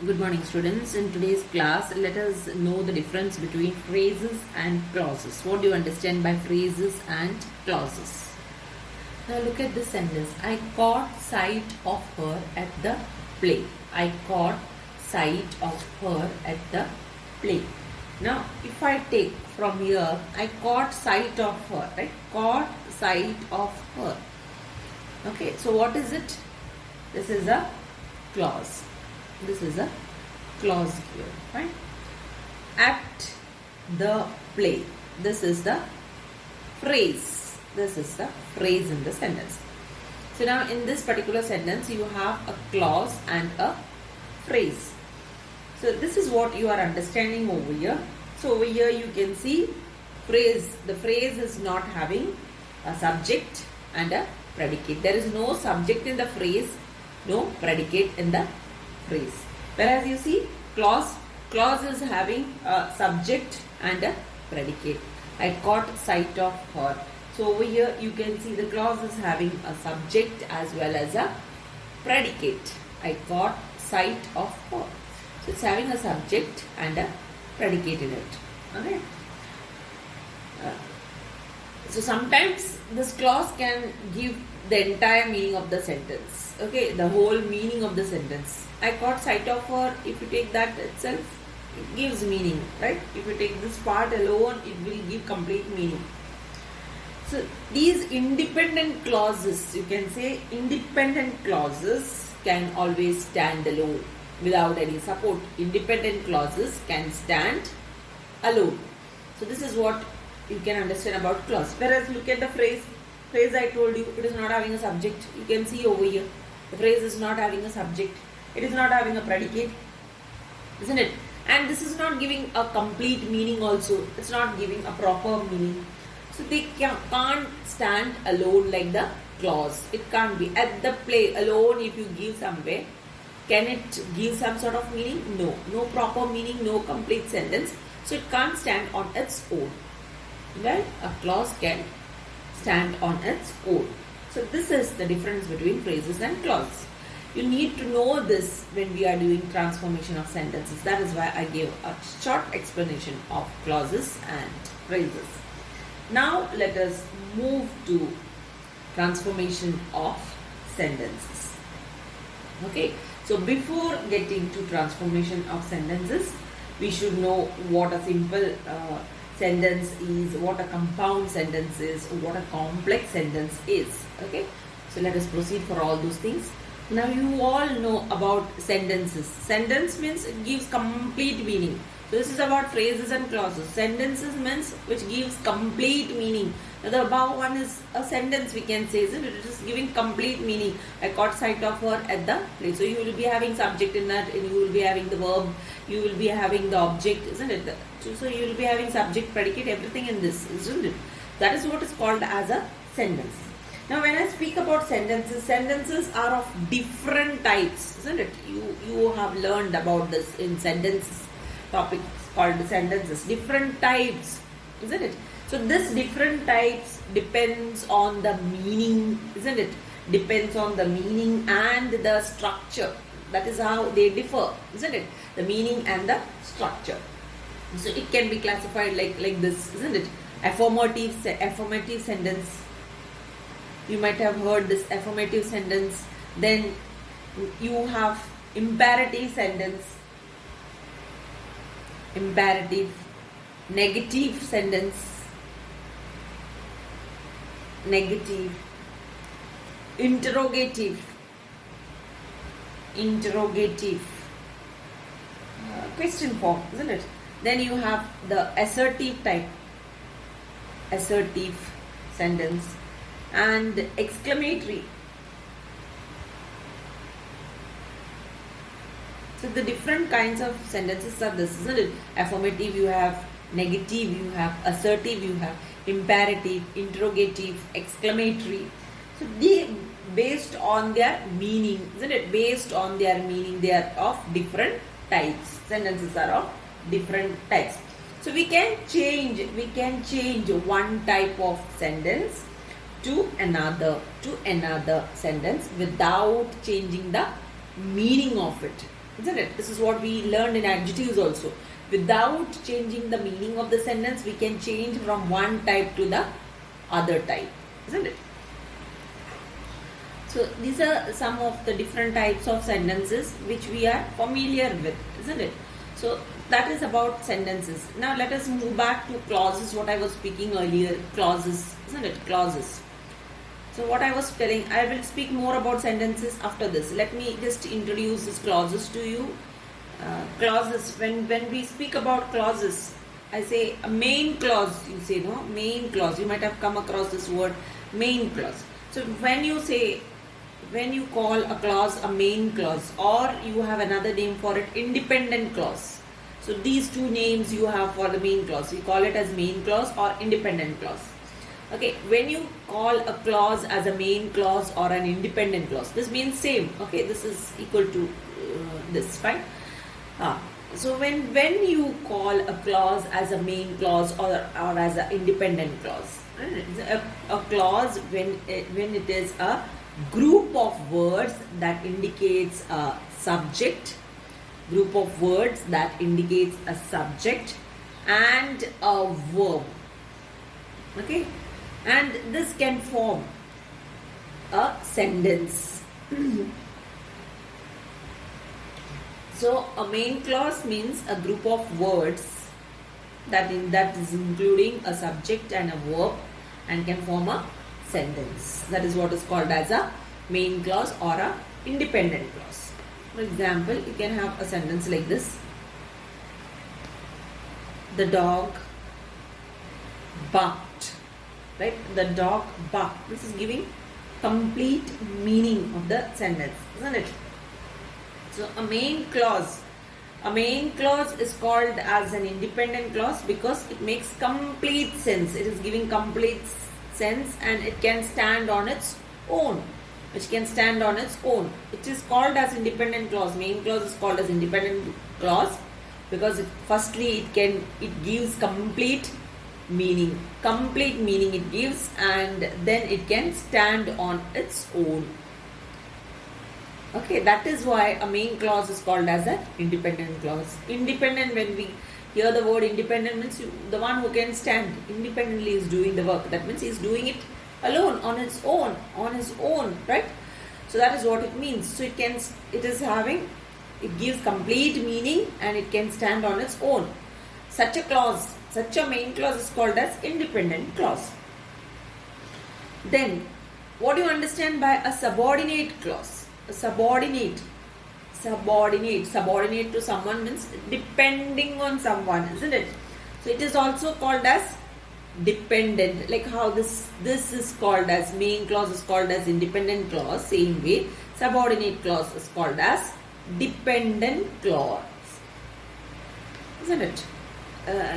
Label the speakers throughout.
Speaker 1: Good morning, students. In today's class, let us know the difference between phrases and clauses. What do you understand by phrases and clauses? Now look at this sentence. I caught sight of her at the play. I caught sight of her at the play. Now, if I take from here, I caught sight of her, right? Caught sight of her. Okay, so what is it? This is a clause. This is a clause here, right? At the play. This is the phrase. This is the phrase in the sentence. So now in this particular sentence, you have a clause and a phrase. So this is what you are understanding over here. So over here you can see phrase. The phrase is not having a subject and a predicate. There is no subject in the phrase, no predicate in the phrase. Whereas you see clause is having a subject and a predicate. I caught sight of her. So over here you can see the clause is having a subject as well as a predicate. I caught sight of her. So it's having a subject and a predicate in it. Okay. So sometimes this clause can give the entire meaning of the sentence. Okay, the whole meaning of the sentence. I caught sight of her. If you take that itself, it gives meaning, right? If you take this part alone, it will give complete meaning. So these independent clauses, you can say independent clauses can always stand alone without any support. Independent clauses can stand alone. So this is what you can understand about clause. Whereas look at the phrase I told you, it is not having a subject. You can see over here, the phrase is not having a subject. It is not having a predicate, isn't it? And this is not giving a complete meaning also. It's not giving a proper meaning. So they can't stand alone like the clause. It can't be. At the play alone, if you give somewhere, can it give some sort of meaning? No. No proper meaning, no complete sentence. So it can't stand on its own. Well, a clause can stand on its own. So this is the difference between phrases and clauses. You need to know this when we are doing transformation of sentences. That is why I gave a short explanation of clauses and phrases. Now let us move to transformation of sentences. Okay, so before getting to transformation of sentences, we should know what a simple sentence is, what a compound sentence is, what a complex sentence is. Okay, so let us proceed for all those things. Now you all know about sentences. Sentence means it gives complete meaning. So this is about phrases and clauses. Sentences means which gives complete meaning. Now the above one is a sentence, we can say, isn't it? It is giving complete meaning. I caught sight of her at the place. So you will be having subject in that, and you will be having the verb, you will be having the object, isn't it? So you will be having subject, predicate, everything in this, isn't it? That is what is called as a sentence. Now when I speak about sentences, sentences are of different types, isn't it? You have learned about this in sentences topic called sentences. Different types, isn't it? So this different types depends on the meaning, isn't it? Depends on the meaning and the structure. That is how they differ, isn't it? The meaning and the structure. So it can be classified like this, isn't it? Affirmative sentence. You might have heard this affirmative sentence. Then you have imperative sentence, imperative, negative sentence, negative, interrogative, question form, isn't it? Then you have the assertive type, assertive sentence, and exclamatory. So the different kinds of sentences are this, isn't it? Affirmative you have, negative you have, assertive you have, imperative, interrogative, exclamatory. So they based on their meaning, isn't it? Based on their meaning, they are of different types. Sentences are of different types. So we can change one type of sentence to another sentence without changing the meaning of it. isn't it? This is what we learned in adjectives also. Without changing the meaning of the sentence, we can change from one type to the other type, isn't it? So these are some of the different types of sentences which we are familiar with, isn't it? So that is about sentences. Now let us move back to clauses, what I was speaking earlier, clauses, isn't it? Clauses. So what I was telling, I will speak more about sentences after this. Let me just introduce these clauses to you. Clauses, when we speak about clauses, I say a main clause, you say, no, main clause. You might have come across this word, main clause. So when you call a clause a main clause, or you have another name for it, independent clause. So these two names you have for the main clause. We call it as main clause or independent clause. Okay, when you call a clause as a main clause or an independent clause, this means same. Okay, this is equal to this, fine. So when you call a clause as a main clause or as an independent clause, a clause when it is a group of words that indicates a subject, group of words that indicates a subject and a verb. Okay, and this can form a sentence. So a main clause means a group of words that is including a subject and a verb and can form a sentence. That is what is called as a main clause or a independent clause. For example, you can have a sentence like this: the dog barked. Right? The dog barked. This is giving complete meaning of the sentence, isn't it? So a main clause is called as an independent clause because it makes complete sense. It is giving complete sense and it can stand on its own. It is called as independent clause. Main clause is called as independent clause because it gives complete meaning. Complete meaning it gives, and then it can stand on its own. Okay, that is why a main clause is called as an independent clause. Independent, when we hear the word independent, means the one who can stand independently is doing the work. That means he is doing it alone, on his own, right? So that is what it means. So it gives complete meaning and it can stand on its own. Such a main clause is called as independent clause. Then, what do you understand by a subordinate clause? A subordinate to someone means depending on someone, isn't it? So it is also called as dependent, like how this is called as main clause is called as independent clause. Same way, subordinate clause is called as dependent clause, isn't it?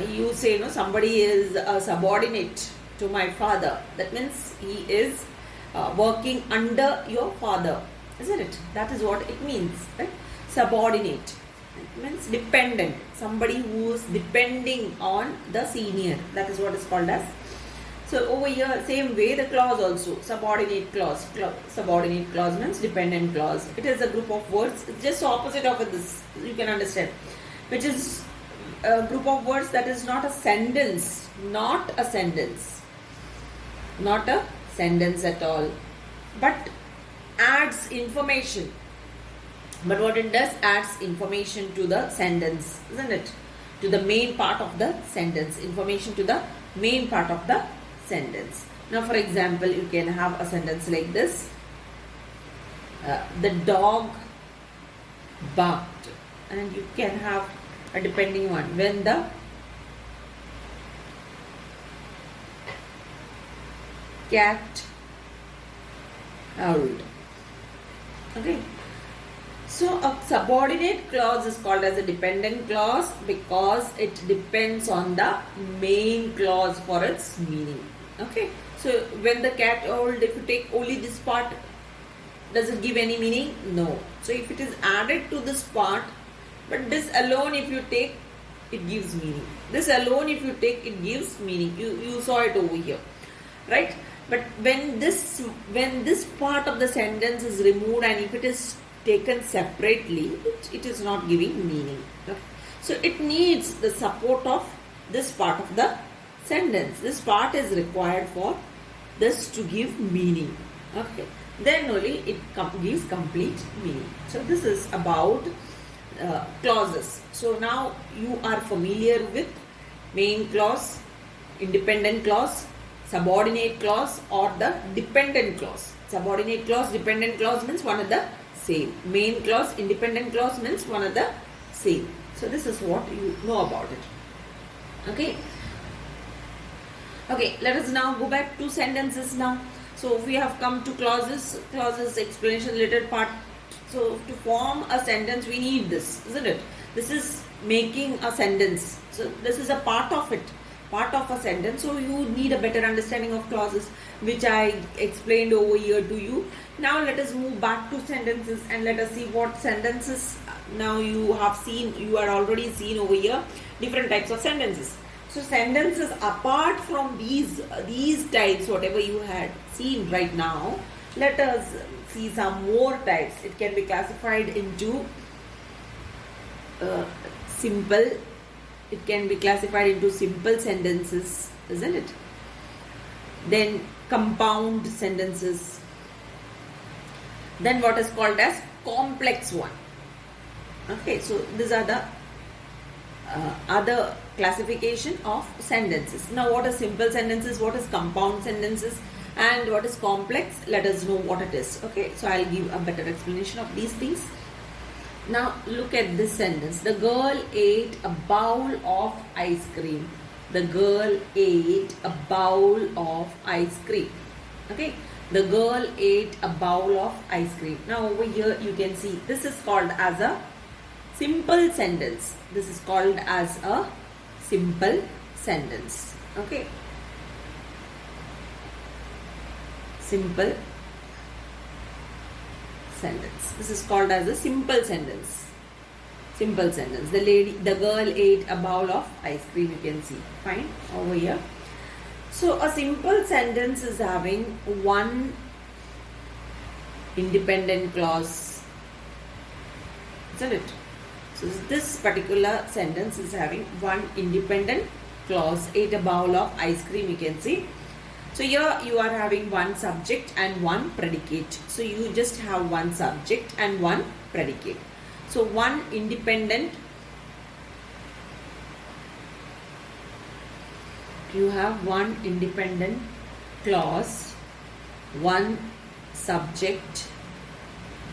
Speaker 1: You say, no, somebody is a subordinate to my father. That means he is working under your father, isn't it? That is what it means, right? Subordinate. It means dependent. Somebody who is depending on the senior. That is what is called as. So over here, same way, the clause also. Subordinate clause. Subordinate clause means dependent clause. It is a group of words. It's just opposite of this. You can understand. Which is a group of words that is not a sentence. Not a sentence at all. But adds information. But what it does, adds information to the sentence, isn't it? To the main part of the sentence. Information to the main part of the sentence. Now, for example, you can have a sentence like this. The dog barked. And you can have a depending one. When the cat howled. Okay. So a subordinate clause is called as a dependent clause because it depends on the main clause for its meaning. Okay. So when the cat howled, if you take only this part, does it give any meaning? No. So if it is added to this part, but this alone if you take, it gives meaning. This alone if you take, it gives meaning. You saw it over here, right? But when this part of the sentence is removed and if it is taken separately, it is not giving meaning. Okay? So it needs the support of this part of the sentence. This part is required for this to give meaning. Okay, then only it gives complete meaning. So this is about clauses. So now you are familiar with main clause, independent clause, subordinate clause, or the dependent clause. Subordinate clause, dependent clause means one of the same. Main clause, independent clause means one of the same. So this is what you know about it. Okay. Okay, let us now go back to sentences now. So we have come to clauses explanation related part. So to form a sentence we need this, isn't it? This is making a sentence. So this is a part of it, part of a sentence. So you need a better understanding of clauses, which I explained over here to you. Now let us move back to sentences and let us see what sentences now you have seen. You are already seen over here different types of sentences. So sentences apart from these types, whatever you had seen right now, let us see some more types. It can be classified into simple. It can be classified into simple sentences, isn't it? Then compound sentences. Then what is called as complex one. Okay, so these are the other classification of sentences. Now what is simple sentences, what is compound sentences, and what is complex? Let us know what it is. Okay, so I'll give a better explanation of these things. Now look at this sentence. The girl ate a bowl of ice cream. The girl ate a bowl of ice cream. Okay, the girl ate a bowl of ice cream. Now over here you can see this is called as a simple sentence. This is called as a simple sentence. Okay, simple sentence. This is called as a simple sentence. Simple sentence. The girl ate a bowl of ice cream. You can see fine over here. So a simple sentence is having one independent clause, isn't it? So this particular sentence is having one independent clause. Ate a bowl of ice cream, you can see. So here you are having one subject and one predicate. So you just have one subject and one predicate. So one independent, you have one independent clause, one subject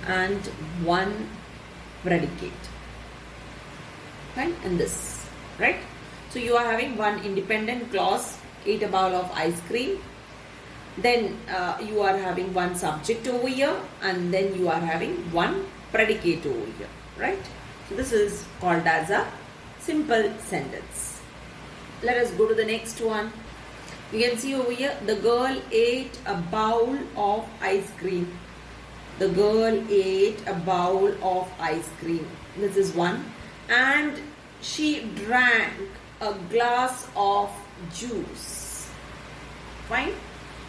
Speaker 1: and one predicate. Fine, and this, right? So you are having one independent clause, ate a bowl of ice cream. Then you are having one subject over here, and then you are having one predicate over here, right? So this is called as a simple sentence. Let us go to the next one. You can see over here, the girl ate a bowl of ice cream. The girl ate a bowl of ice cream. This is one. And she drank a glass of juice. Fine.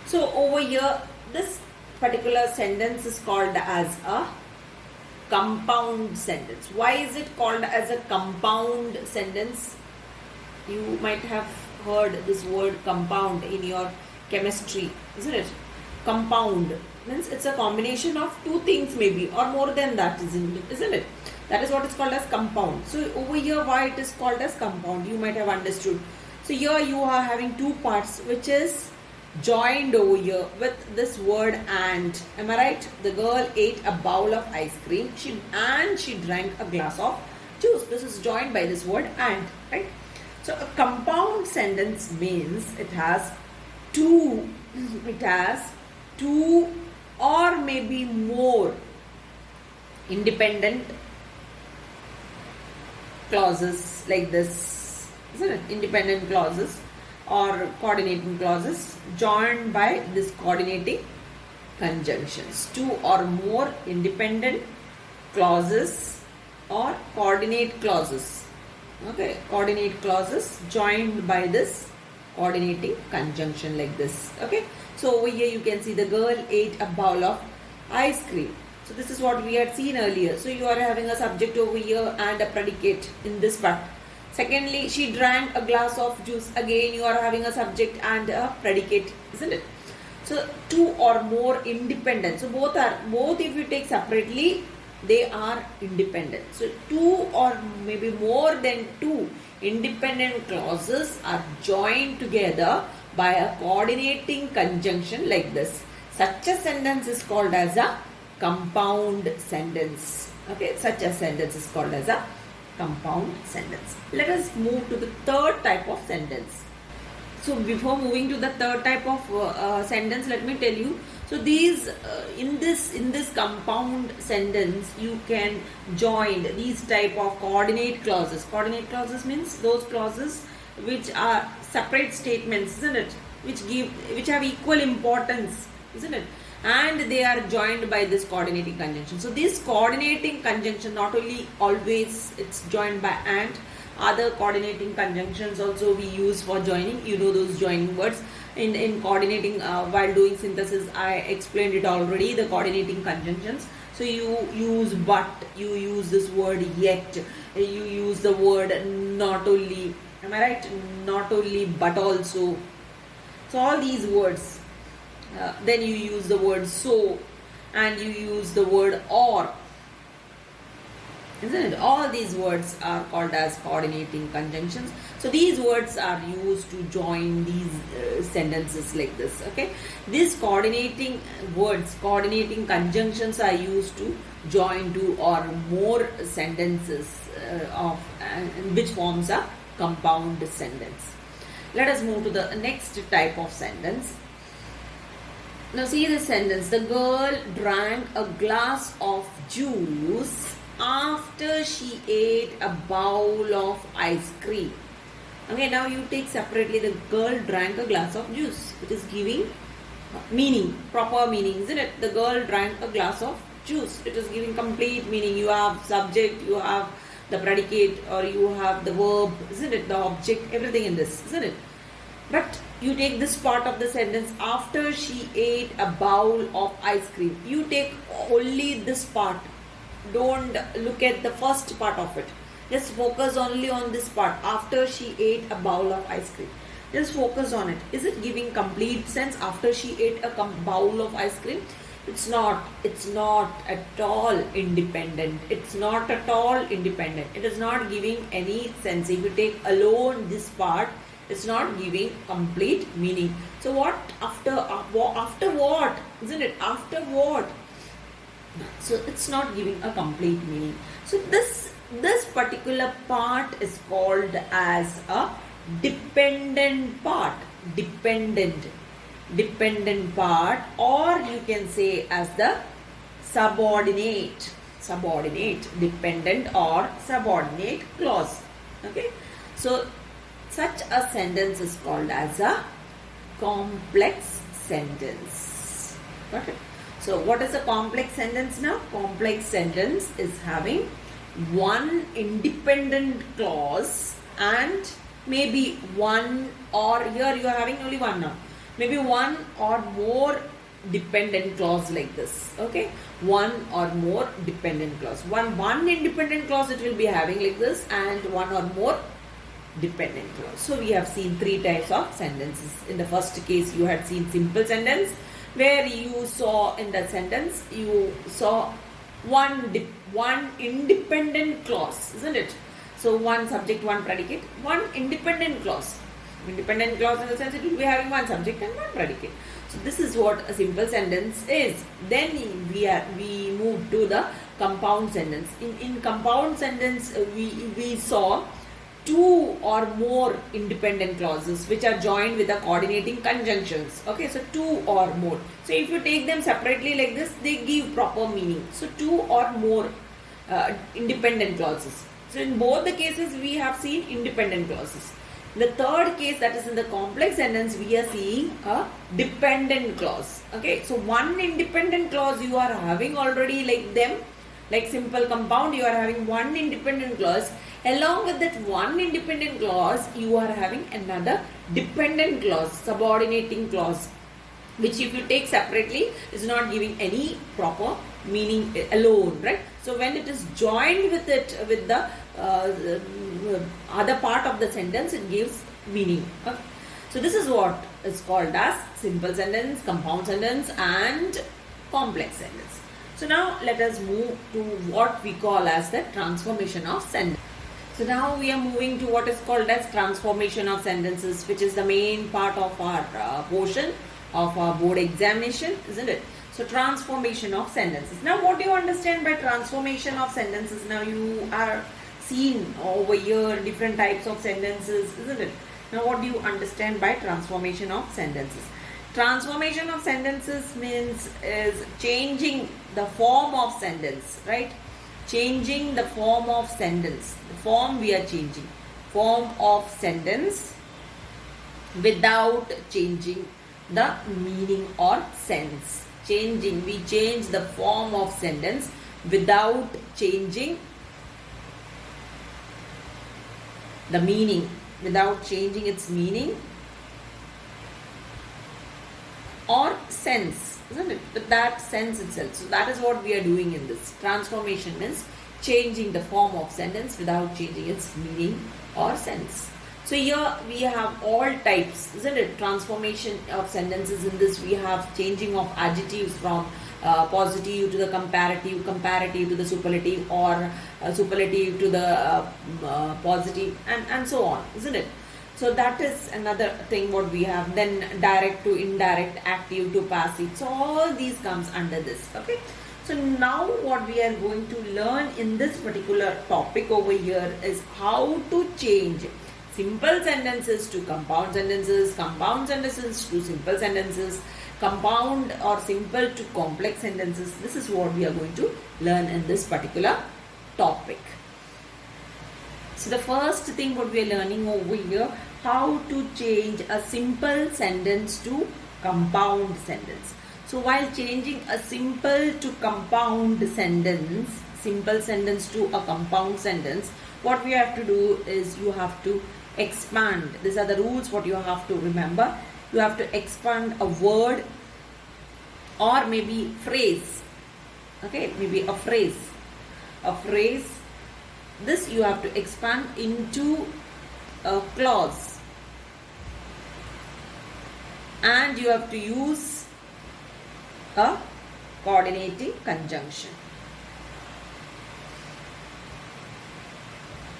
Speaker 1: So over here, this particular sentence is called as a compound sentence. Why is it called as a compound sentence? You might have heard this word compound in your chemistry, isn't it? Compound means it's a combination of two things maybe, or more than that, isn't it? That is what is called as compound. So over here, why it is called as compound, you might have understood. So here you are having two parts which is joined over here with this word and. Am I right? The girl ate a bowl of ice cream and she drank a glass of juice. This is joined by this word and, right? So a compound sentence means it has two or maybe more independent clauses like this, isn't it? Independent clauses or coordinating clauses joined by this coordinating conjunctions. Two or more independent clauses or coordinate clauses. Okay, coordinate clauses joined by this coordinating conjunction like this. Okay, so over here you can see the girl ate a bowl of ice cream. So this is what we had seen earlier. So you are having a subject over here and a predicate in this part. Secondly, she drank a glass of juice. Again, you are having a subject and a predicate, isn't it? So two or more independent. So both if you take separately, they are independent. So two or maybe more than two independent clauses are joined together by a coordinating conjunction like this. Such a sentence is called as a compound sentence. Okay, such a sentence is called as a compound sentence. Let us move to the third type of sentence. So before moving to the third type of sentence, let me tell you. So these in this compound sentence, you can join these type of coordinate clauses. Coordinate clauses means those clauses which are separate statements, isn't it? Which have equal importance, isn't it? And they are joined by this coordinating conjunction. So this coordinating conjunction not only always it's joined by and, other coordinating conjunctions also we use for joining. You know those joining words in coordinating while doing synthesis. I explained it already, the coordinating conjunctions. So you use but, you use this word yet, you use the word not only, am I right? Not only but also. So all these words. Then you use the word so, and you use the word or, isn't it? All these words are called as coordinating conjunctions. So these words are used to join these sentences like this. Okay, these coordinating words, coordinating conjunctions are used to join two or more sentences which forms a compound sentence. Let us move to the next type of sentence. Now see this sentence. The girl drank a glass of juice after she ate a bowl of ice cream. Okay, now you take separately. The girl drank a glass of juice. It is giving meaning, proper meaning, isn't it? The girl drank a glass of juice. It is giving complete meaning. You have subject, you have the predicate, or you have the verb, isn't it? The object, everything in this, isn't it? But you take this part of the sentence, after she ate a bowl of ice cream. You take only this part. Don't look at the first part of it. Just focus only on this part. After she ate a bowl of ice cream. Just focus on it. Is it giving complete sense after she ate a bowl of ice cream? It's not. It's not at all independent. It's not at all independent. It is not giving any sense. If you take alone this part, it's not giving complete meaning. So what after what? Isn't it? After what? So it's not giving a complete meaning. So this particular part is called as a dependent part. Dependent part, or you can say as the subordinate, dependent or subordinate clause. Okay, so such a sentence is called as a complex sentence. Got it? So what is a complex sentence now? Complex sentence is having one independent clause and maybe one, or here you are having only one now. Maybe one or more dependent clause like this. Okay, one or more dependent clause. One independent clause it will be having like this, and one or more dependent clause. So we have seen three types of sentences. In the first case, you had seen simple sentence, where you saw in the sentence you saw one independent clause, isn't it? So one subject, one predicate, one independent clause. Independent clause in the sense it will be having one subject and one predicate. So this is what a simple sentence is. Then we move to the compound sentence. In compound sentence we saw two or more independent clauses which are joined with the coordinating conjunctions. Okay, so two or more. So if you take them separately like this, they give proper meaning. So two or more independent clauses. So in both the cases we have seen independent clauses. In the third case, that is in the complex sentence, we are seeing a dependent clause. Okay, so one independent clause you are having already like them, like simple compound, you are having one independent clause. Along with that one independent clause, you are having another dependent clause, subordinating clause, which if you take separately is not giving any proper meaning alone, right? So when it is joined with it, with the other part of the sentence, it gives meaning. Okay? So this is what is called as simple sentence, compound sentence, and complex sentence. So now let us move to what we call as the transformation of sentence. So now we are moving to what is called as transformation of sentences, which is the main part of our portion of our board examination, isn't it? So transformation of sentences. Now what do you understand by transformation of sentences? Now you are seen over here different types of sentences, isn't it? Now what do you understand by transformation of sentences? Transformation of sentences means is changing the form of sentence, right? Changing the form of sentence. The form we are changing. Form of sentence without changing the meaning or sense. Changing, we change the form of sentence without changing the meaning, without changing its meaning or sense, isn't it? But that sense itself. So that is what we are doing in this. Transformation means changing the form of sentence without changing its meaning or sense. So here we have all types, isn't it? Transformation of sentences. In this we have changing of adjectives from positive to the comparative, comparative to the superlative, or superlative to the positive, and so on, isn't it? So that is another thing what we have. Then direct to indirect, active to passive. So all these comes under this. Okay. So now what we are going to learn in this particular topic over here is how to change simple sentences to compound sentences, compound sentences to simple sentences, compound or simple to complex sentences. This is what we are going to learn in this particular topic. So the first thing what we are learning over here, how to change a simple sentence to compound sentence. So while changing a simple to compound sentence, simple sentence to a compound sentence, what we have to do is you have to expand. These are the rules what you have to remember. You have to expand a word or maybe phrase. Okay, maybe a phrase. A phrase. This you have to expand into a clause. And you have to use a coordinating conjunction.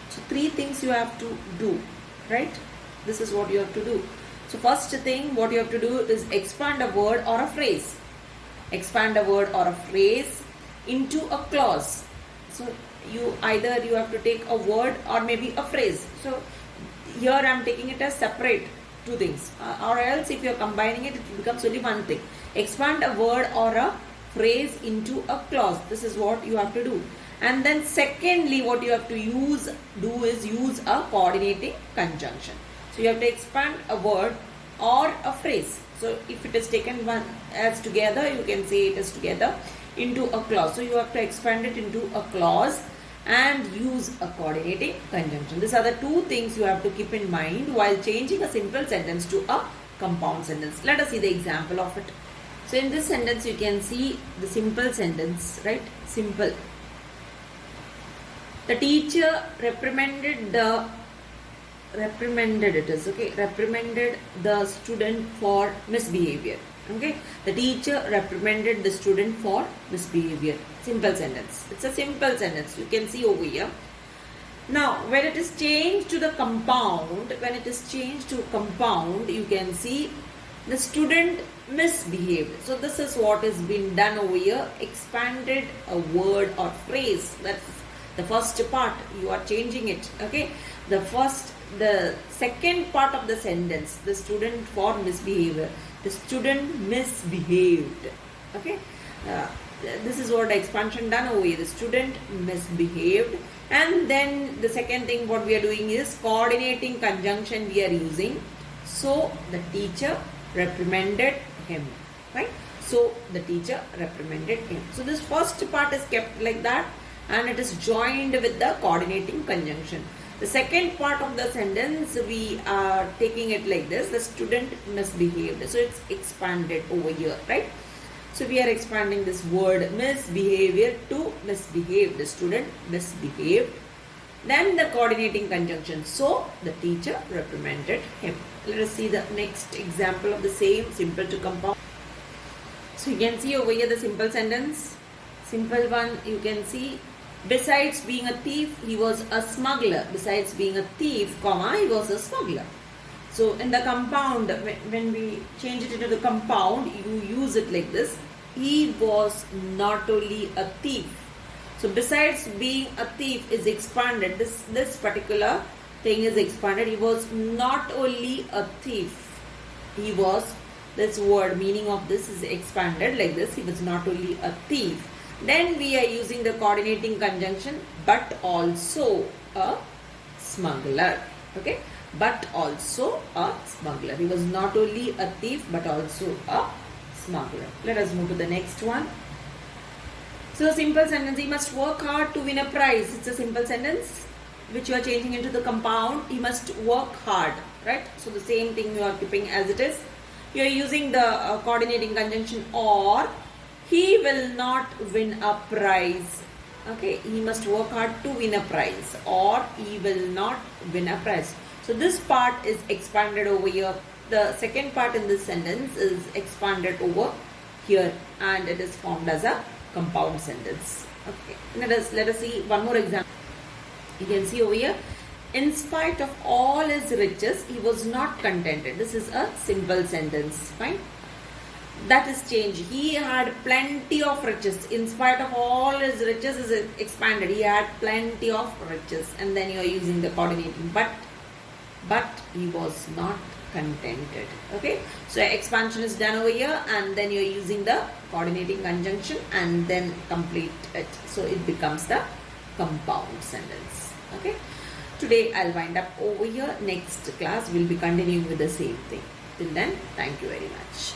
Speaker 1: So three things you have to do, right? This is what you have to do. So first thing what you have to do is expand a word or a phrase. Expand a word or a phrase into a clause. So you have to take a word or maybe a phrase. So here I am taking it as separate two things, or else if you are combining it, it becomes only one thing. Expand a word or a phrase into a clause. This is what you have to do. And then secondly, what you have to do is use a coordinating conjunction. So you have to expand a word or a phrase. So if it is taken one as together, you can say it is together into a clause. So you have to expand it into a clause and use a coordinating conjunction. These are the two things you have to keep in mind while changing a simple sentence to a compound sentence. Let us see the example of it. So in this sentence you can see the simple sentence, right? Simple. The teacher reprimanded the student for misbehavior. Okay, the teacher reprimanded the student for misbehavior. Simple sentence. It's a simple sentence. You can see over here. Now, when it is changed to the compound, you can see the student misbehaved. So this is what is being done over here. Expanded a word or phrase. That's the first part. You are changing it. Okay, the second part of the sentence, the student for misbehavior. The student misbehaved. Okay, this is what expansion done over here. The student misbehaved. And then the second thing what we are doing is coordinating conjunction we are using. So the teacher reprimanded him. Right? So the teacher reprimanded him. So this first part is kept like that and it is joined with the coordinating conjunction. The second part of the sentence, we are taking it like this. The student misbehaved. So it's expanded over here, right? So we are expanding this word misbehavior to misbehaved. The student misbehaved. Then the coordinating conjunction. So the teacher reprimanded him. Let us see the next example of the same simple to compound. So you can see over here the simple sentence. Simple one, you can see, besides being a thief, he was a smuggler. Besides being a thief, comma, he was a smuggler. So in the compound, when we change it into the compound, you use it like this. He was not only a thief. So besides being a thief is expanded. This particular thing is expanded. He was not only a thief. He was, this word meaning of this is expanded like this. He was not only a thief. Then we are using the coordinating conjunction, but also a smuggler. Okay, but also a smuggler. He was not only a thief but also a smuggler. Let us move to the next one. So simple sentence, he must work hard to win a prize. It's a simple sentence which you are changing into the compound. He must work hard, right? So the same thing you are keeping as it is. You are using the coordinating conjunction or. He will not win a prize. Okay, he must work hard to win a prize, or he will not win a prize. So this part is expanded over here. The second part in this sentence is expanded over here, and it is formed as a compound sentence. Okay, let us see one more example. You can see over here, in spite of all his riches, he was not contented. This is a simple sentence. Fine. That is changed. He had plenty of riches. In spite of all his riches is expanded. He had plenty of riches. And then you are using the coordinating. But he was not contented. Okay. So expansion is done over here. And then you are using the coordinating conjunction. And then complete it. So it becomes the compound sentence. Okay. Today I'll wind up over here. Next class we'll be continuing with the same thing. Till then, thank you very much.